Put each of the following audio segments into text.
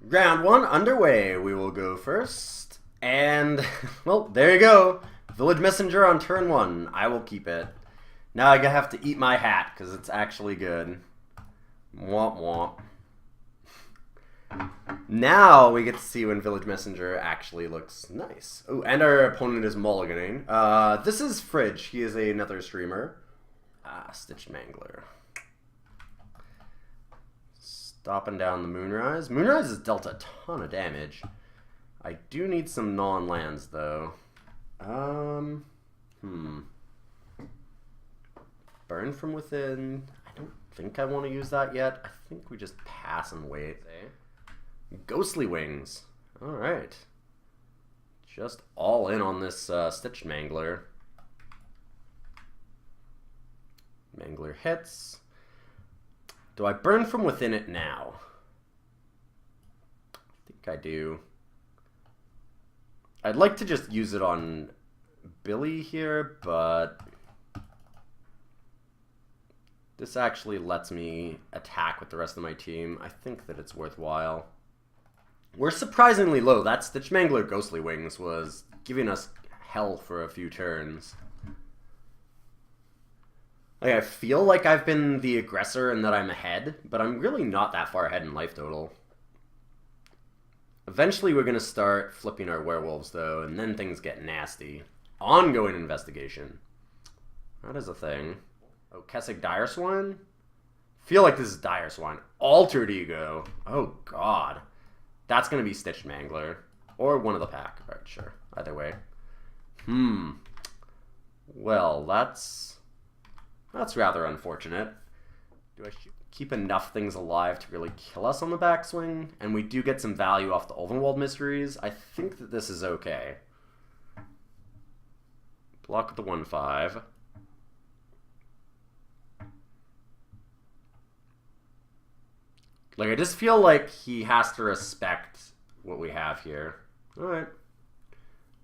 Round one underway. We will go first. And, well, there you go. Village Messenger on turn one. I will keep it. Now I have to eat my hat, because it's actually good. Womp womp. Now we get to see when Village Messenger actually looks nice. Oh, and our opponent is mulliganing. This is Fridge. He is another streamer. Stitched Mangler. Stopping down the Moonrise. Moonrise has dealt a ton of damage. I do need some non-lands, though. Burn from Within. I don't think I want to use that yet. I think we just pass and wait. Ghostly Wings. Alright. Just all in on this Stitched Mangler. Mangler hits. Do I burn from within it now? I think I do. I'd like to just use it on Billy here, but this actually lets me attack with the rest of my team. I think that it's worthwhile. We're surprisingly low. That Stitch Mangler Ghostly Wings was giving us hell for a few turns. Like, I feel like I've been the aggressor and that I'm ahead, but I'm really not that far ahead in life total. Eventually we're going to start flipping our werewolves, though, and then things get nasty. Ongoing investigation. That is a thing. Oh, Kessig Dire Swine? Feel like this is Dire Swine. Altered Ego. Oh, God. That's going to be Stitched Mangler. Or one of the pack. Alright, sure. Either way. Well, that's rather unfortunate. Do I keep enough things alive to really kill us on the backswing? And we do get some value off the Ulvenwald Mysteries. I think that this is okay. Block with the 1/5. Like, I just feel like he has to respect what we have here. Alright.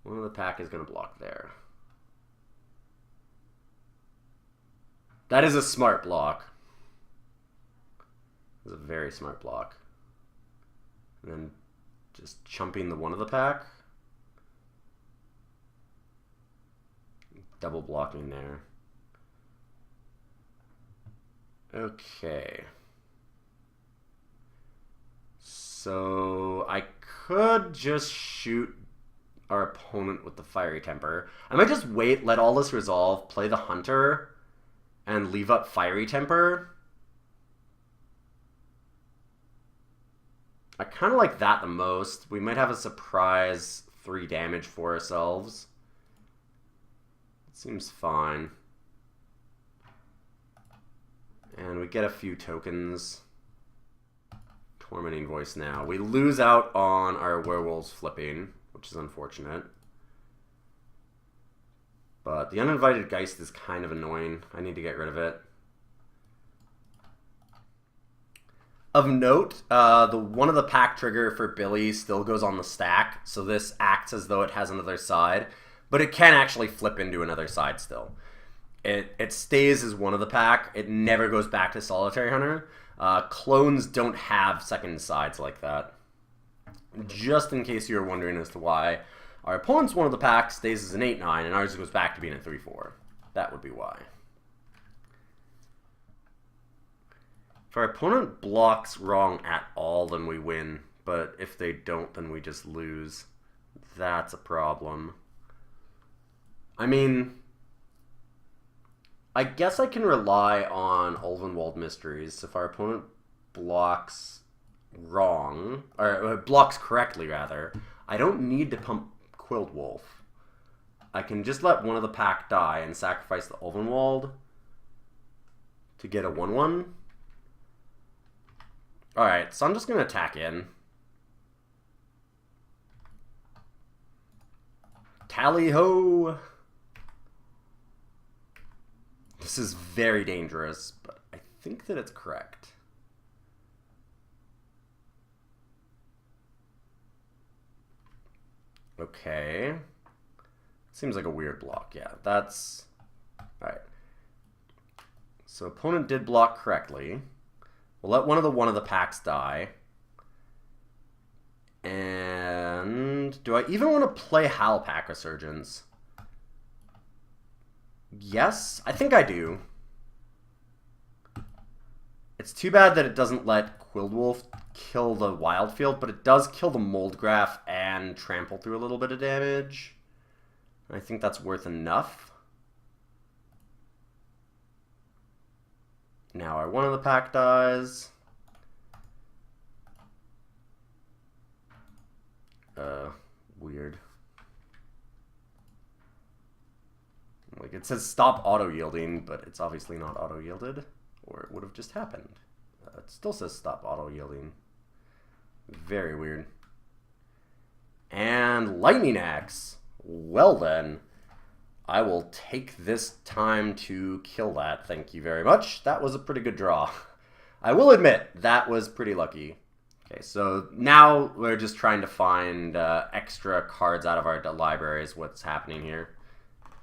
One of the pack is going to block there. That is a smart block. It's a very smart block. And then just chumping the one of the pack. Double blocking there. Okay. So I could just shoot our opponent with the Fiery Temper. I might just wait, let all this resolve, play the Hunter, and leave up Fiery Temper. I kind of like that the most. We might have a surprise 3 damage for ourselves. It seems fine. And we get a few tokens. Tormenting Voice now. We lose out on our werewolves flipping, which is unfortunate. But the Uninvited Geist is kind of annoying. I need to get rid of it. Of note, the one of the pack trigger for Billy still goes on the stack, so this acts as though it has another side, but it can actually flip into another side still. It stays as one of the pack. It never goes back to Solitary Hunter. Clones don't have second sides like that. Just in case you were wondering as to why our opponent's one of the pack stays as an 8/9, and ours goes back to being a 3/4. That would be why. If our opponent blocks wrong at all, then we win. But if they don't, then we just lose. That's a problem. I mean, I guess I can rely on Ulvenwald Mysteries. If our opponent blocks wrong, or blocks correctly, rather, I don't need to pump Quilled Wolf. I can just let one of the pack die and sacrifice the Ulvenwald to get a 1/1. Alright, so I'm just going to attack in. Tally-ho! This is very dangerous, but I think that it's correct. Okay. Seems like a weird block. Yeah, that's... Alright. So opponent did block correctly. We'll let one of the packs die. And do I even want to play Halpack Resurgence? Yes, I think I do. It's too bad that it doesn't let Quildwolf kill the Wildfield, but it does kill the Moldgraph and trample through a little bit of damage. I think that's worth enough. Now our one of the pack dies. Weird. Like, it says stop auto-yielding, but it's obviously not auto-yielded, or it would have just happened. It still says stop auto-yielding. Very weird. And Lightning Axe. Well then, I will take this time to kill that. Thank you very much. That was a pretty good draw. I will admit, that was pretty lucky. Okay, so now we're just trying to find extra cards out of our libraries. What's happening here?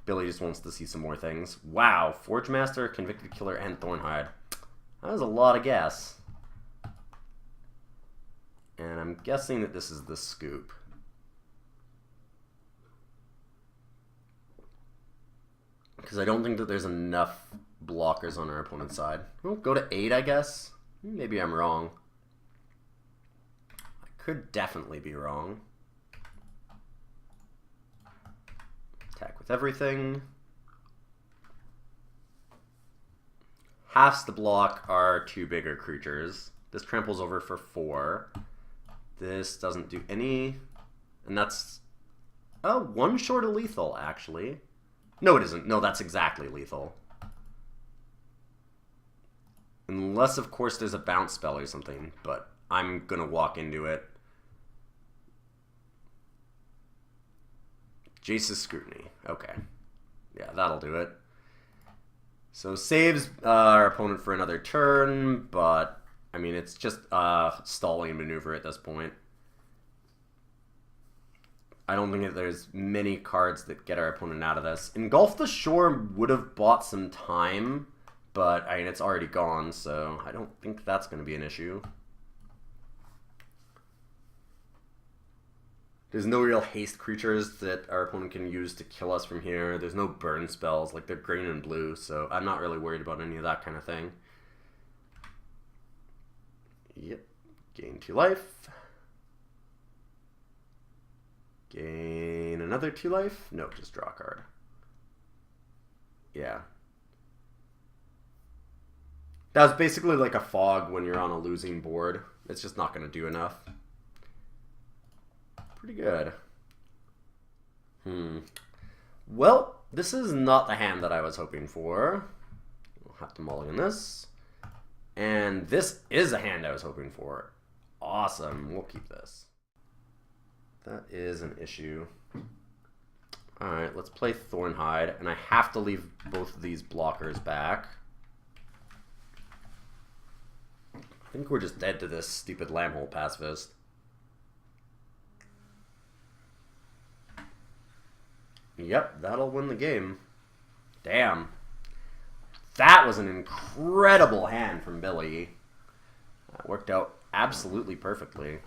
Billy just wants to see some more things. Wow, Forge Master, Convicted Killer, and Thornhide. That was a lot of guess. And I'm guessing that this is the scoop. Because I don't think that there's enough blockers on our opponent's side. We'll go to 8, I guess. Maybe I'm wrong. I could definitely be wrong. Attack with everything. Halves the block are 2 bigger creatures. This tramples over for 4. This doesn't do any. And that's 1 short of lethal, actually. No, it isn't. No, that's exactly lethal. Unless, of course, there's a bounce spell or something. But I'm going to walk into it. Jace's Scrutiny. Okay. Yeah, that'll do it. So saves our opponent for another turn, but, I mean, it's just a stalling maneuver at this point. I don't think that there's many cards that get our opponent out of this. Engulf the Shore would have bought some time, but, I mean, it's already gone, so I don't think that's going to be an issue. There's no real haste creatures that our opponent can use to kill us from here. There's no burn spells, like they're green and blue, so I'm not really worried about any of that kind of thing. Yep. Gain 2 life. Gain another 2 life. No, just draw a card. Yeah. That was basically like a fog when you're on a losing board. It's just not going to do enough. Pretty good. Well, this is not the hand that I was hoping for. We'll have to mulligan this. And this is a hand I was hoping for. Awesome. We'll keep this. That is an issue. Alright, let's play Thornhide. And I have to leave both of these blockers back. I think we're just dead to this stupid Lambhole Pacifist. Yep, that'll win the game. Damn. That was an incredible hand from Billy. That worked out absolutely perfectly.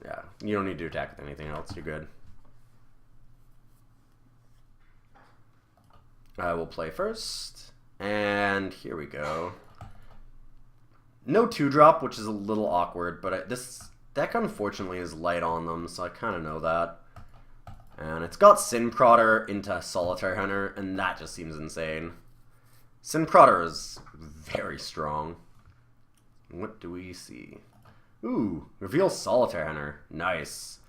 Yeah, you don't need to attack with anything else. You're good. I will play first. And here we go. No 2-drop, which is a little awkward, but this deck unfortunately is light on them, so I kind of know that. And it's got Sin Prodder into Solitary Hunter, and that just seems insane. Sin Prodder is very strong. What do we see? Ooh, reveal Solitary Hunter. Nice.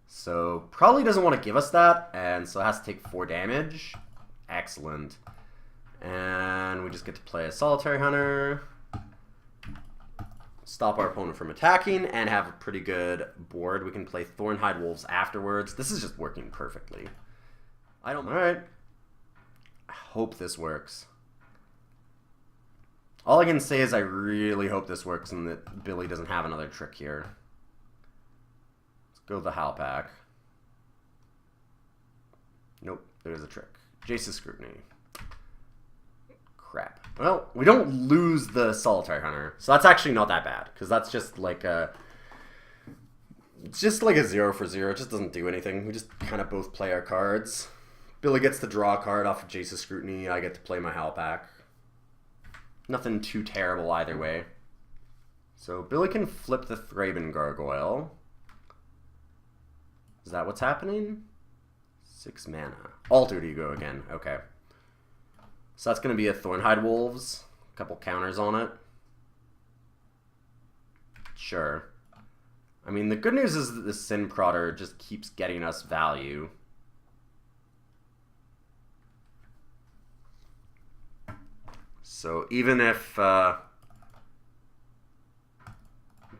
So, probably doesn't want to give us that, and so it has to take 4 damage. Excellent. And we just get to play a Solitary Hunter. Stop our opponent from attacking, and have a pretty good board. We can play Thornhide Wolves afterwards. This is just working perfectly. Alright. I hope this works. All I can say is I really hope this works and that Billy doesn't have another trick here. Let's go the Halpack. Nope, there's a trick. Jace's Scrutiny. Crap. Well, we don't lose the Solitary Hunter, so that's actually not that bad, because that's just like a It's just like a 0 for 0. It just doesn't do anything. We just kind of both play our cards. Billy gets to draw a card off of Jace's Scrutiny. I get to play my Howlpack. Nothing too terrible either way. So Billy can flip the Thraben Gargoyle. Is that what's happening? 6 mana. Altered Ego again. Okay. So that's going to be a Thornhide Wolves. A couple counters on it. Sure. I mean, the good news is that the Sin Prodder just keeps getting us value. So even if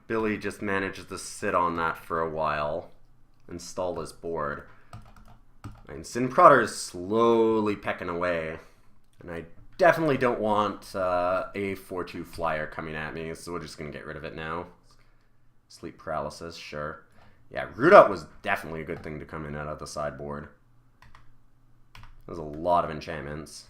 Billy just manages to sit on that for a while and stall his board, and Sin Prodder is slowly pecking away, and I definitely don't want a 4/2 flyer coming at me, so we're just going to get rid of it now. Sleep Paralysis, sure. Yeah, Root Out was definitely a good thing to come in out of the sideboard. There's a lot of enchantments.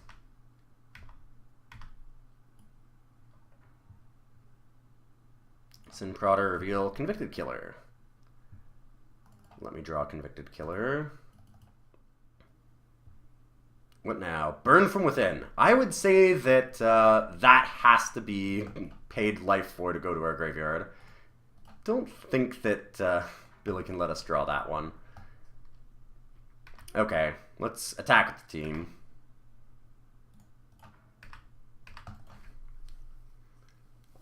Sin Prodder, reveal Convicted Killer. Let me draw Convicted Killer. What now? Burn from Within. I would say that that has to be paid life for to go to our graveyard. Don't think that Billy can let us draw that one. Okay, let's attack with the team.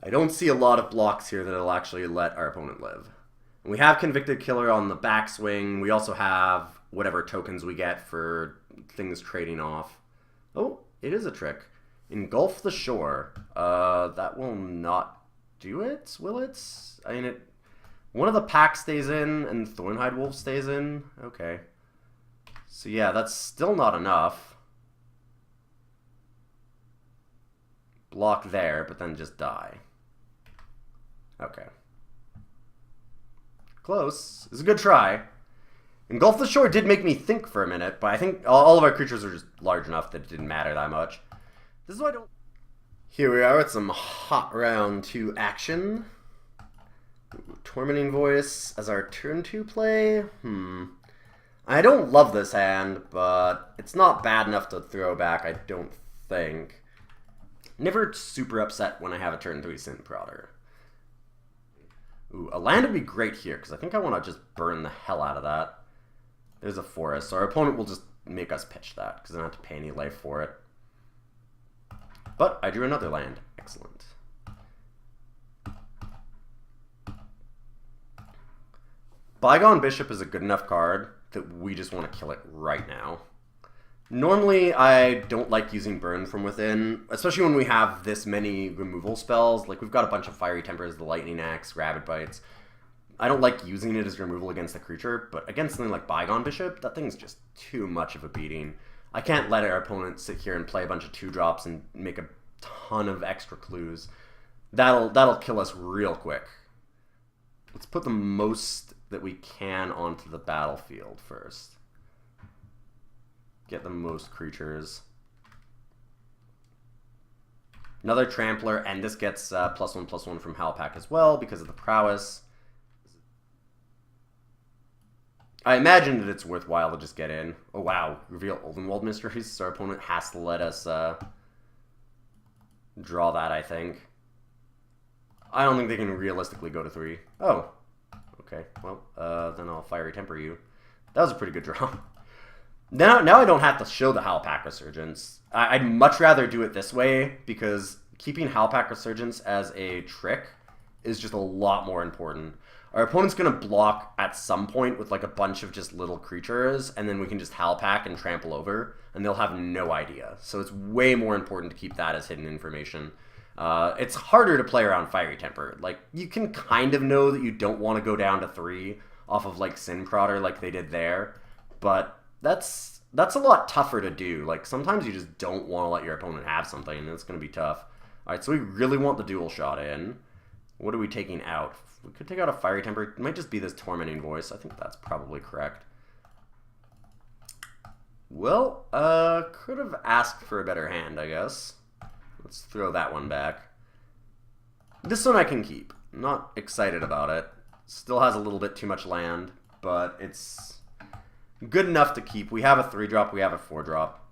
I don't see a lot of blocks here that'll actually let our opponent live. And we have Convicted Killer on the backswing. We also have whatever tokens we get for things trading off. Oh, it is a trick. Engulf the Shore. That will not do it, will it? I mean, one of the packs stays in and Thornhide Wolf stays in. Okay. So yeah, that's still not enough. Block there, but then just die. Okay. Close. It's a good try. Engulf the Shore did make me think for a minute, but I think all of our creatures are just large enough that it didn't matter that much. This is why I don't... Here we are with some hot round 2 action. Tormenting Voice as our turn 2 play. I don't love this hand, but it's not bad enough to throw back, I don't think. Never super upset when I have a turn 3 Sin Prodder. Ooh, a land would be great here, because I think I want to just burn the hell out of that. There's a forest, so our opponent will just make us pitch that, because I don't have to pay any life for it. But I drew another land. Excellent. Bygone Bishop is a good enough card that we just want to kill it right now. Normally, I don't like using Burn from Within, especially when we have this many removal spells. Like, we've got a bunch of Fiery Tempers, the Lightning Axe, Rabid Bites. I don't like using it as removal against the creature, but against something like Bygone Bishop, that thing's just too much of a beating. I can't let our opponent sit here and play a bunch of 2-drops and make a ton of extra clues. That'll kill us real quick. Let's put the most that we can onto the battlefield first. Get the most creatures. Another Trampler, and this gets +1/+1 from Howlpack as well because of the prowess. I imagine that it's worthwhile to just get in. Oh wow, reveal Oldenwald Mysteries, so our opponent has to let us draw that, I think. I don't think they can realistically go to 3. Oh, okay, well, then I'll Fiery Temper you. That was a pretty good draw. Now I don't have to show the Howlpack Resurgence. I'd much rather do it this way, because keeping Howlpack Resurgence as a trick is just a lot more important. Our opponent's going to block at some point with like a bunch of just little creatures, and then we can just Howlpack and trample over, and they'll have no idea. So it's way more important to keep that as hidden information. It's harder to play around Fiery Temper. Like, you can kind of know that you don't want to go down to 3 off of like Sin Prodder like they did there, but that's a lot tougher to do. Like, sometimes you just don't want to let your opponent have something, and it's going to be tough. Alright, so we really want the dual shot in. What are we taking out? We could take out a Fiery Temper. It might just be this Tormenting Voice. I think that's probably correct. Well, could have asked for a better hand, I guess. Let's throw that one back. This one I can keep. I'm not excited about it. Still has a little bit too much land, but it's good enough to keep. We have a 3-drop, we have a 4-drop.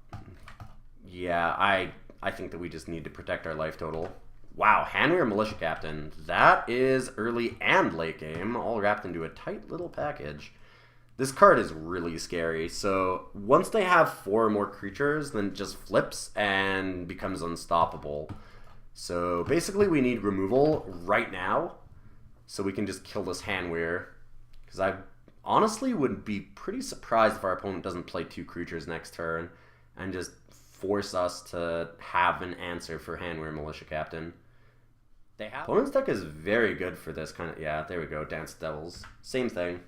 Yeah, I think that we just need to protect our life total. Wow, Hanweir Militia Captain. That is early and late game, all wrapped into a tight little package. This card is really scary, so once they have 4 more creatures, then it just flips and becomes unstoppable. So basically we need removal right now, so we can just kill this Hanweir. Because I honestly would be pretty surprised if our opponent doesn't play 2 creatures next turn, and just force us to have an answer for Hanweir Militia Captain. Opponent's deck is very good for this kind of... Yeah, there we go, Dance Devils. Same thing.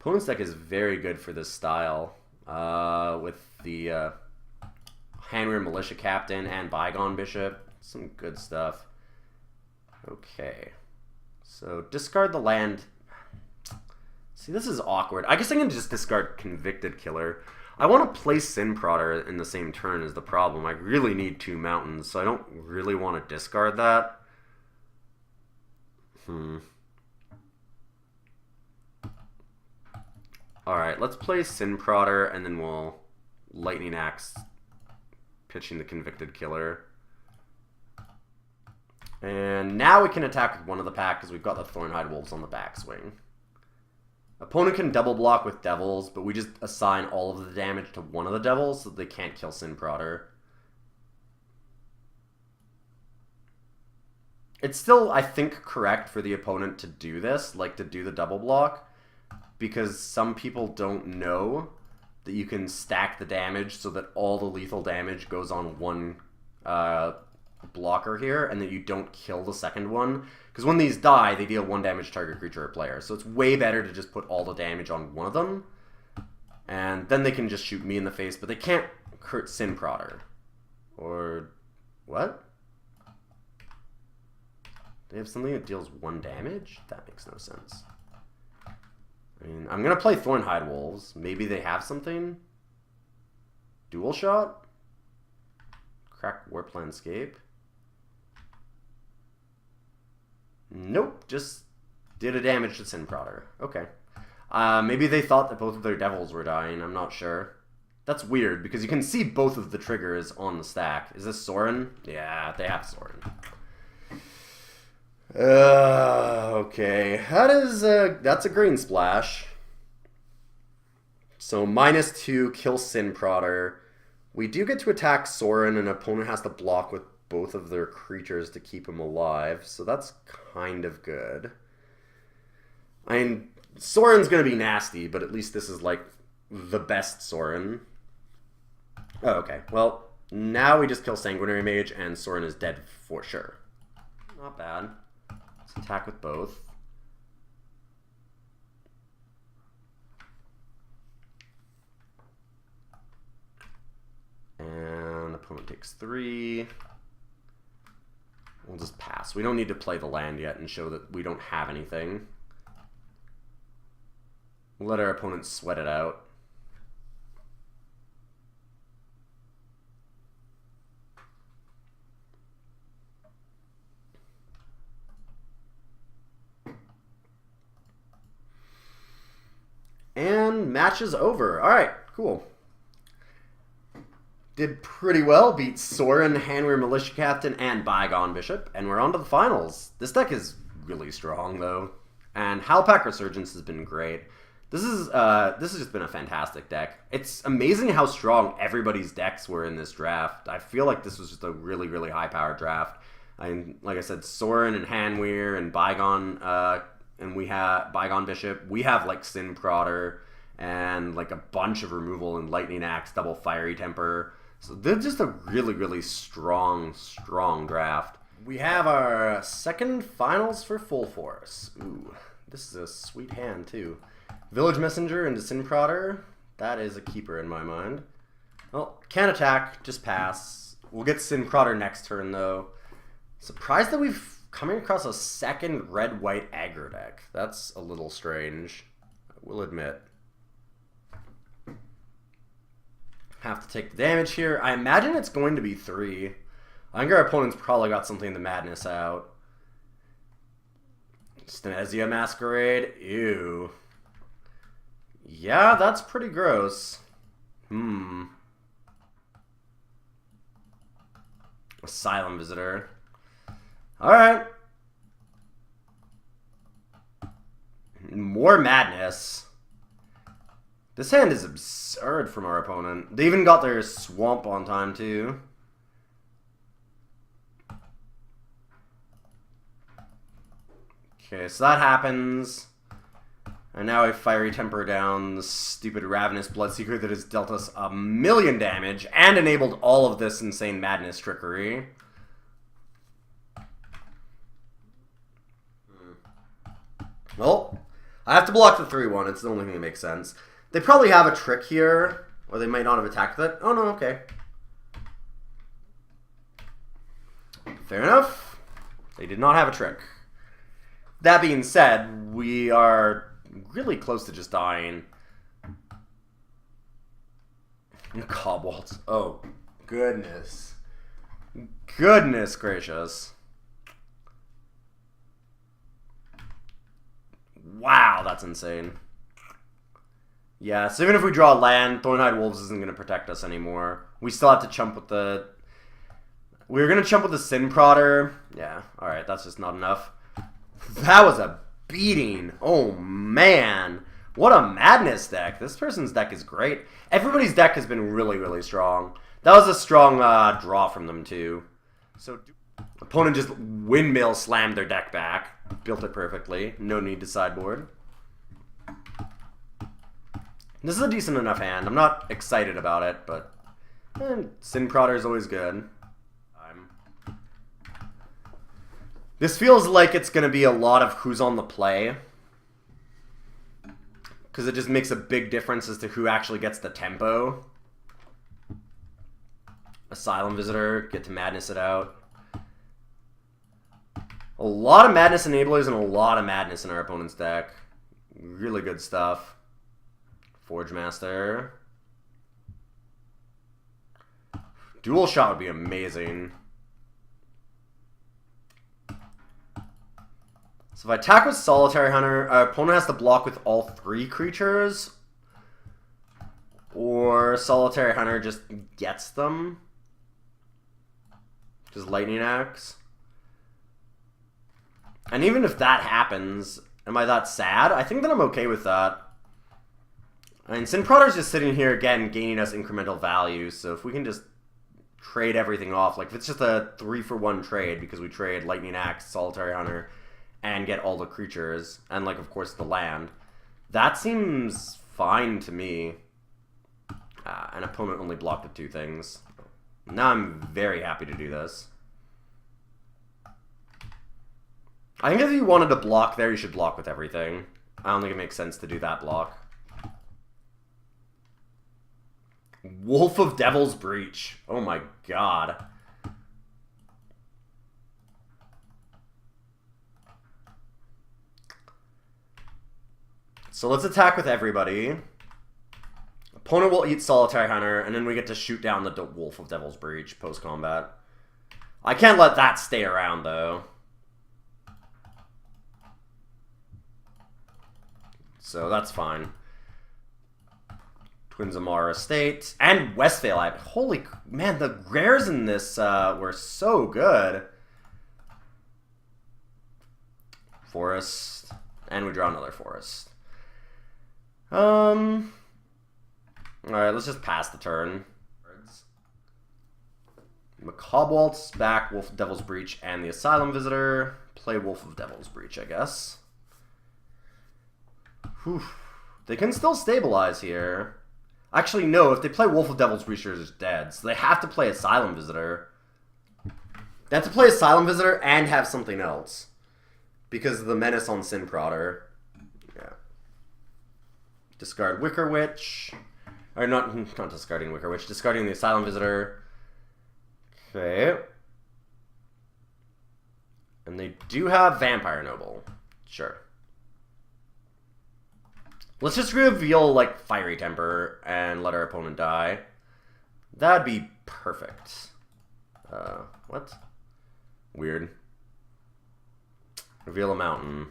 Opponent's deck is very good for this style, with the Hanweir Militia Captain and Bygone Bishop. Some good stuff. Okay. So, discard the land. See, this is awkward. I guess I'm going to just discard Convicted Killer. I want to play Sin Prodder in the same turn is the problem. I really need 2 mountains, so I don't really want to discard that. Alright, let's play Sin Prodder, and then we'll Lightning Axe, pitching the Convicted Killer. And now we can attack with one of the pack, because we've got the Thornhide Wolves on the backswing. Opponent can double block with Devils, but we just assign all of the damage to one of the Devils, so that they can't kill Sin Prodder. It's still, I think, correct for the opponent to do this, like to do the double block, because some people don't know that you can stack the damage so that all the lethal damage goes on one blocker here, and that you don't kill the second one. Because when these die, they deal 1 damage to target creature or player. So it's way better to just put all the damage on one of them, and then they can just shoot me in the face, but they can't hurt Sin Prodder. Or... what? They have something that deals 1 damage? That makes no sense. I mean, I'm going to play Thornhide Wolves. Maybe they have something? Dual Shot? Crack Warp Landscape? Nope, just did a damage to Sin Prodder. Okay. Maybe they thought that both of their Devils were dying. I'm not sure. That's weird, because you can see both of the triggers on the stack. Is this Sorin? Yeah, they have Sorin. Okay. That's a green splash. So -2, kill Sin Prodder. We do get to attack Sorin, and an opponent has to block with both of their creatures to keep him alive, so that's kind of good. I mean, Sorin's going to be nasty, but at least this is, like, the best Sorin. Oh, okay. Well, now we just kill Sanguinary Mage, and Sorin is dead for sure. Not bad. Let's attack with both. And opponent takes 3. We'll just pass. We don't need to play the land yet and show that we don't have anything. We'll let our opponent sweat it out. And match is over. Alright, cool. Did pretty well, beat Sorin, Hanweir Militia Captain, and Bygone Bishop, and we're on to the finals. This deck is really strong, though, and Howlpack Resurgence has been great. This has just been a fantastic deck. It's amazing how strong everybody's decks were in this draft. I feel like this was just a really, really high-powered draft. I mean, like I said, Sorin and Hanweir and Bygone, and we have Bygone Bishop. We have, like, Sin Prodder and, like, a bunch of removal and Lightning Axe, double Fiery Temper. So they're just a really, really strong draft. We have our second finals for Full Force. Ooh, this is a sweet hand, too. Village Messenger into Sin Prodder. That is a keeper in my mind. Well, can't attack, just pass. We'll get Sin Prodder next turn, though. Surprised that we've coming across a second red-white aggro deck. That's a little strange, I will admit. Have to take the damage here. I imagine it's going to be 3. I think our opponent's probably got something in the Madness out. Stanesia Masquerade. Ew. Yeah, that's pretty gross. Asylum Visitor. Alright. More madness. This hand is absurd from our opponent. They even got their swamp on time, too. Okay, so that happens. And now I Fiery Temper down the stupid Ravenous Bloodseeker that has dealt us 1,000,000 damage and enabled all of this insane madness trickery. Well, I have to block the 3-1. It's the only thing that makes sense. They probably have a trick here, or they might not have attacked with it. Oh, no, okay. Fair enough. They did not have a trick. That being said, we are really close to just dying. Cobwebs. Oh, goodness. Goodness gracious. Wow, that's insane. Yeah, so even if we draw land, Thornhide Wolves isn't going to protect us anymore. We still have to chump with the... We were going to chump with the Sin Prodder. Yeah, alright, that's just not enough. That was a beating. Oh, man. What a madness deck. This person's deck is great. Everybody's deck has been really, really strong. That was a strong draw from them, too. So, opponent just windmill slammed their deck back. Built it perfectly. No need to sideboard. This is a decent enough hand. I'm not excited about it, but Sin Prodder is always good. This feels like it's going to be a lot of who's on the play. Because it just makes a big difference as to who actually gets the tempo. Asylum Visitor, get to madness it out. A lot of madness enablers and a lot of madness in our opponent's deck. Really good stuff. Forge Master. Dual Shot would be amazing. So if I attack with Solitary Hunter, our opponent has to block with all 3 creatures. Or Solitary Hunter just gets them. Just Lightning Axe. And even if that happens, am I that sad? I think that I'm okay with that. I mean, Sin Prodder's just sitting here again, gaining us incremental value, so if we can just trade everything off, like if it's just a 3-for-1 trade, because we trade Lightning Axe, Solitary Hunter, and get all the creatures, and like, of course, the land, that seems fine to me. An opponent only blocked with 2 things. Now I'm very happy to do this. I think if you wanted to block there, you should block with everything. I don't think it makes sense to do that block. Wolf of Devil's Breach. Oh my god. So let's attack with everybody. Opponent will eat Solitary Hunter, and then we get to shoot down the Wolf of Devil's Breach post-combat. I can't let that stay around, though. So that's fine. Twin Zamara Estate. And Westvale. Holy... Man, the rares in this were so good. Forest. And we draw another forest. Alright, let's just pass the turn. Cobwebs back, Wolf of Devil's Breach, and the Asylum Visitor. Play Wolf of Devil's Breach, I guess. Whew. They can still stabilize here. Actually, no, if they play Wolf of Devil's Breach, they're just dead. So they have to play Asylum Visitor. They have to play Asylum Visitor and have something else. Because of the menace on Sin Prodder. Yeah. Discard Wicker Witch. Or not discarding Wicker Witch, discarding the Asylum Visitor. Okay. And they do have Vampire Noble. Sure. Let's just reveal, like, Fiery Temper and let our opponent die. That'd be perfect. What? Weird. Reveal a mountain.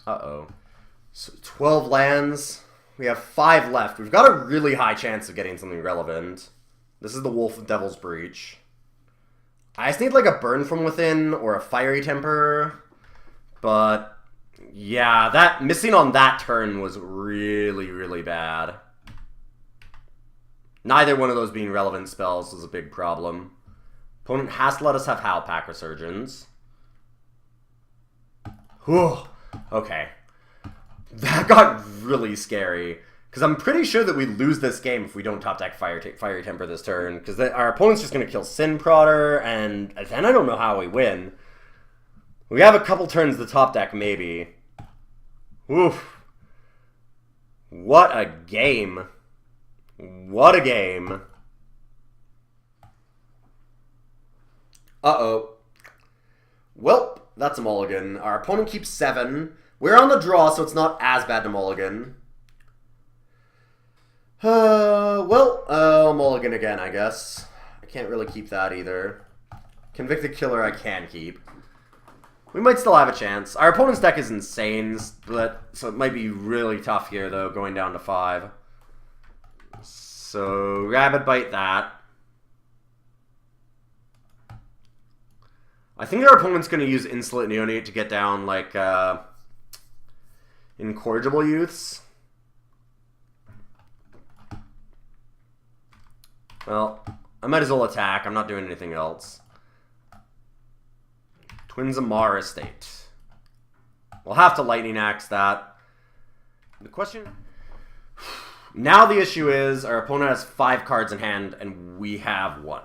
Uh-oh. So 12 lands. We have 5 left. We've got a really high chance of getting something relevant. This is the Wolf of Devil's Breach. I just need like a Burn from Within or a Fiery Temper. But yeah, that missing on that turn was really, really bad. Neither one of those being relevant spells was a big problem. Opponent has to let us have Howlpack Resurgence. Whew. Okay. That got really scary. Because I'm pretty sure that we lose this game if we don't top deck Fiery Temper this turn. Because our opponent's just going to kill Sin Prodder, and then I don't know how we win. We have a couple turns to top deck, maybe. Oof. What a game. What a game. Uh-oh. Welp, that's a mulligan. Our opponent keeps 7. We're on the draw, so it's not as bad to mulligan. Mulligan again, I guess. I can't really keep that either. Convicted Killer I can keep. We might still have a chance. Our opponent's deck is insane, so it might be really tough here, though, going down to 5. So, Rabid Bite that. I think our opponent's going to use Insolent Neonate to get down, like, Incorrigible Youths. Well, I might as well attack. I'm not doing anything else. Twins Amar Estate. We'll have to Lightning Axe that. The question... Now the issue is, our opponent has 5 cards in hand, and we have 1.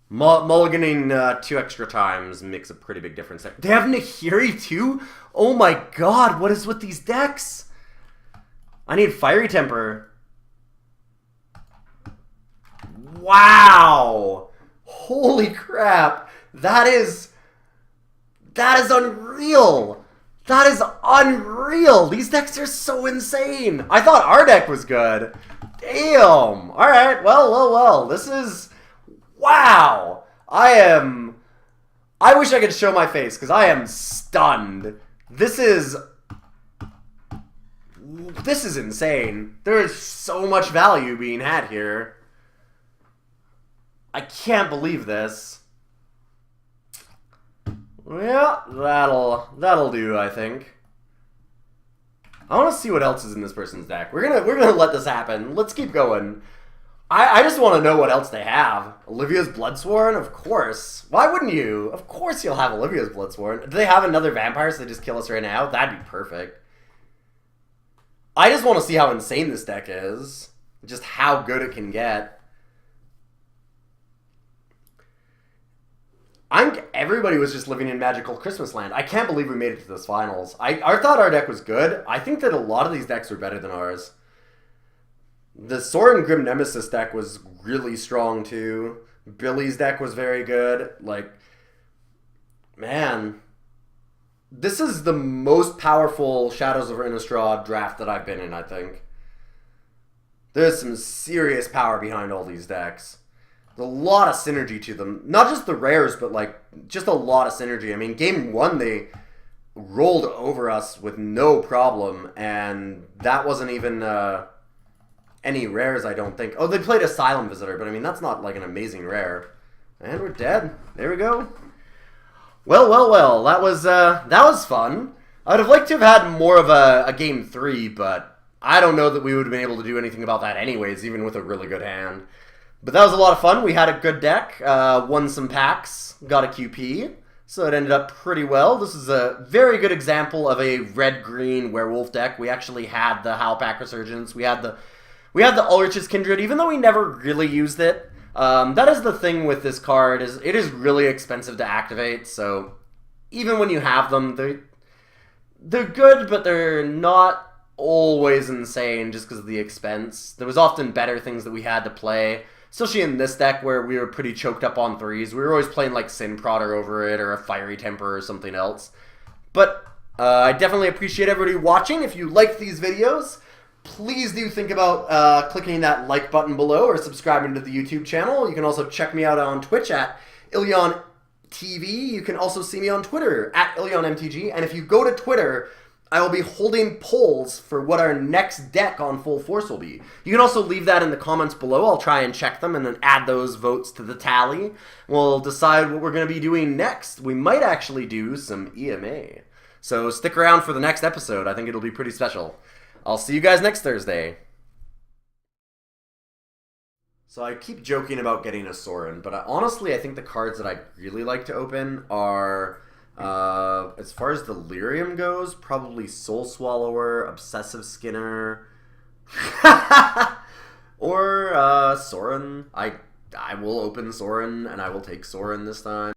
Mulliganing 2 extra times makes a pretty big difference there. They have Nahiri too? Oh my god, what is with these decks? I need Fiery Temper. Wow! Holy crap! That is unreal! That is unreal! These decks are so insane! I thought our deck was good. Damn! Alright, well. This is... Wow! I wish I could show my face, because I am stunned. This is insane. There is so much value being had here. I can't believe this. Yeah, that'll do, I think. I want to see what else is in this person's deck. We're gonna let this happen. Let's keep going. I just want to know what else they have. Olivia's Bloodsworn? Of course. Why wouldn't you? Of course you'll have Olivia's Bloodsworn. Do they have another vampire so they just kill us right now? That'd be perfect. I just want to see how insane this deck is. Just how good it can get. Everybody was just living in magical Christmas land. I can't believe we made it to this finals. I thought our deck was good. I think that a lot of these decks were better than ours. The Sorin Grim Nemesis deck was really strong too. Billy's deck was very good. Like, man, this is the most powerful Shadows of Innistrad draft that I've been in, I think. There's some serious power behind all these decks. There's a lot of synergy to them. Not just the rares, but like just a lot of synergy. I mean, game 1 they rolled over us with no problem, and that wasn't even any rares, I don't think. Oh, they played Asylum Visitor, but I mean, that's not like an amazing rare. And we're dead. There we go. Well. That was fun. I would have liked to have had more of a game 3, but I don't know that we would have been able to do anything about that anyways, even with a really good hand. But that was a lot of fun. We had a good deck, won some packs, got a QP, so it ended up pretty well. This is a very good example of a red-green werewolf deck. We actually had the Howlpack Resurgence. We had the Ulrich's Kindred, even though we never really used it. That is the thing with this card, is it is really expensive to activate, so even when you have them, they're good, but they're not always insane just because of the expense. There was often better things that we had to play, especially in this deck where we were pretty choked up on 3s. We were always playing like Sin Prodder over it or a Fiery Temper or something else. But I definitely appreciate everybody watching. If you like these videos, please do think about clicking that like button below or subscribing to the YouTube channel. You can also check me out on Twitch at Ilyon TV. You can also see me on Twitter at IlyonMTG. And if you go to Twitter, I will be holding polls for what our next deck on Full Force will be. You can also leave that in the comments below. I'll try and check them and then add those votes to the tally. We'll decide what we're going to be doing next. We might actually do some EMA. So stick around for the next episode. I think it'll be pretty special. I'll see you guys next Thursday. So I keep joking about getting a Sorin, but honestly I think the cards that I'd really like to open are... as far as Delirium goes, probably Soul Swallower, Obsessive Skinner, or Sorin. I will open Sorin, and I will take Sorin this time.